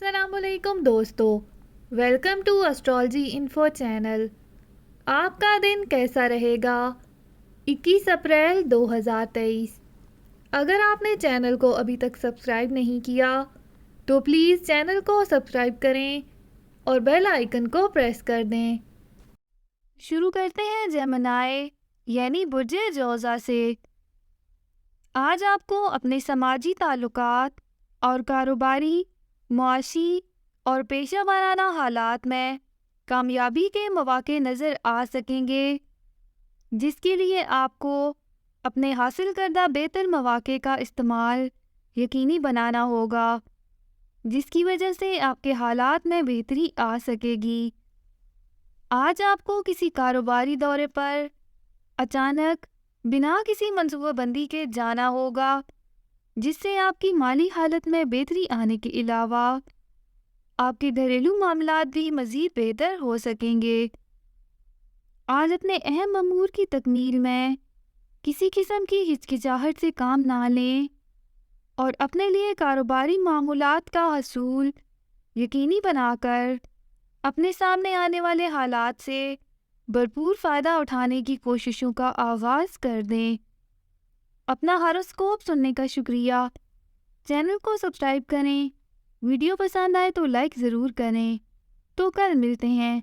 السلام علیکم دوستو، welcome to astrology info channel. آپ کا دن کیسا رہے گا؟ 21 اپریل 2023۔ اگر آپ نے چینل کو ابھی تک سبسکرائب نہیں کیا تو پلیز چینل کو سبسکرائب کریں اور بیل آئیکن کو پریس کر دیں۔ شروع کرتے ہیں جیمنائی یعنی برج جوزا سے۔ آج آپ کو اپنے سماجی تعلقات اور کاروباری، معاشی اور پیشہ ورانہ حالات میں کامیابی کے مواقع نظر آ سکیں گے، جس کے لیے آپ کو اپنے حاصل کردہ بہتر مواقع کا استعمال یقینی بنانا ہوگا، جس کی وجہ سے آپ کے حالات میں بہتری آ سکے گی۔ آج آپ کو کسی کاروباری دورے پر اچانک بنا کسی منصوبہ بندی کے جانا ہوگا، جس سے آپ کی مالی حالت میں بہتری آنے کے علاوہ آپ کے گھریلو معاملات بھی مزید بہتر ہو سکیں گے۔ آج اپنے اہم امور کی تکمیل میں کسی قسم کی ہچکچاہٹ سے کام نہ لیں اور اپنے لیے کاروباری معاملات کا حصول یقینی بنا کر اپنے سامنے آنے والے حالات سے بھرپور فائدہ اٹھانے کی کوششوں کا آغاز کر دیں۔ اپنا ہاروسکوپ سننے کا شکریہ۔ چینل کو سبسکرائب کریں، ویڈیو پسند آئے تو لائک ضرور کریں۔ تو کل ملتے ہیں۔